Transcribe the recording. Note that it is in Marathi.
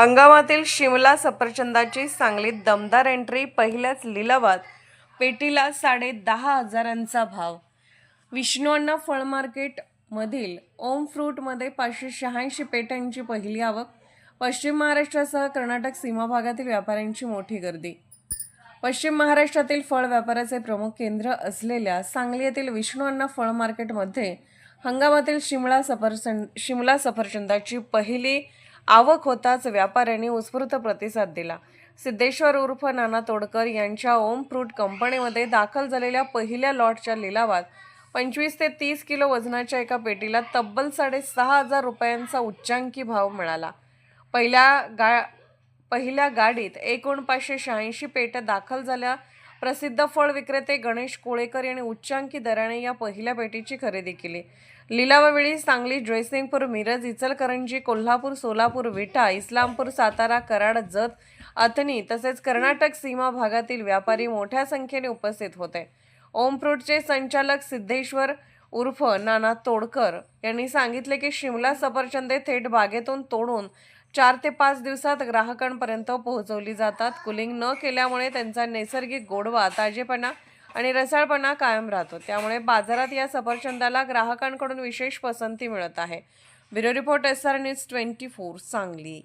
हंगामातील शिमला सफरचंदाची सांगलीत दमदार एंट्री, पहिल्याच लिलावात पेटीला 10,500 भाव. विष्णू अण्णा फळ मार्केट मधील ओम फ्रूटमध्ये 586 पेट्यांची पहिली आवक. पश्चिम महाराष्ट्रासह कर्नाटक सीमा भागातील व्यापाऱ्यांची मोठी गर्दी. पश्चिम महाराष्ट्रातील फळ व्यापाराचे प्रमुख केंद्र असलेल्या सांगली येथील विष्णू अण्णा फळ मार्केटमध्ये हंगामातील शिमला सफरचंदाची पहिली आवक होताच व्यापाऱ्यांनी उत्स्फूर्त प्रतिसाद दिला. सिद्धेश्वर उर्फ नाना तोडकर यांच्या ओम फ्रूट कंपनीमध्ये दाखल झालेल्या पहिल्या लॉटच्या लिलावात 25 ते 30 किलो वजनाच्या एका पेटीला तब्बल 6,500 रुपयांचा उच्चांकी भाव मिळाला. पहिल्या गाडीत एकूण 586 पेट्या दाखल झाल्या. प्रसिद्ध फळ विक्रेते गणेश कोळेकर यांनी उच्चांकी दराने या पहिल्या पेटीची खरेदी केली. लिलावावेळी सांगली, जयसिंगपूर, मिरज, इचलकरंजी, कोल्हापूर, सोलापूर, विटा, इस्लामपूर, सातारा, कराड, जत, अथणी तसेच कर्नाटक सीमा भागातील व्यापारी मोठ्या संख्येने उपस्थित होते. ओम फ्रूटचे संचालक सिद्धेश्वर उर्फ नाना तोडकर यांनी सांगितले की शिमला सफरचंदे थेट बागेतून तोडून 4 ते 5 दिवसात ग्राहकांपर्यंत पोहोचवली जातात. कुलिंग न केल्यामुळे त्यांचा नैसर्गिक गोडवा, ताजेपणा आणि रसाळपणा कायम राहतो. त्यामुळे बाजारात या सफरचंदाला ग्राहकांकडून विशेष पसंती मिळत आहे. Bureau report, SR News 24, Sangli.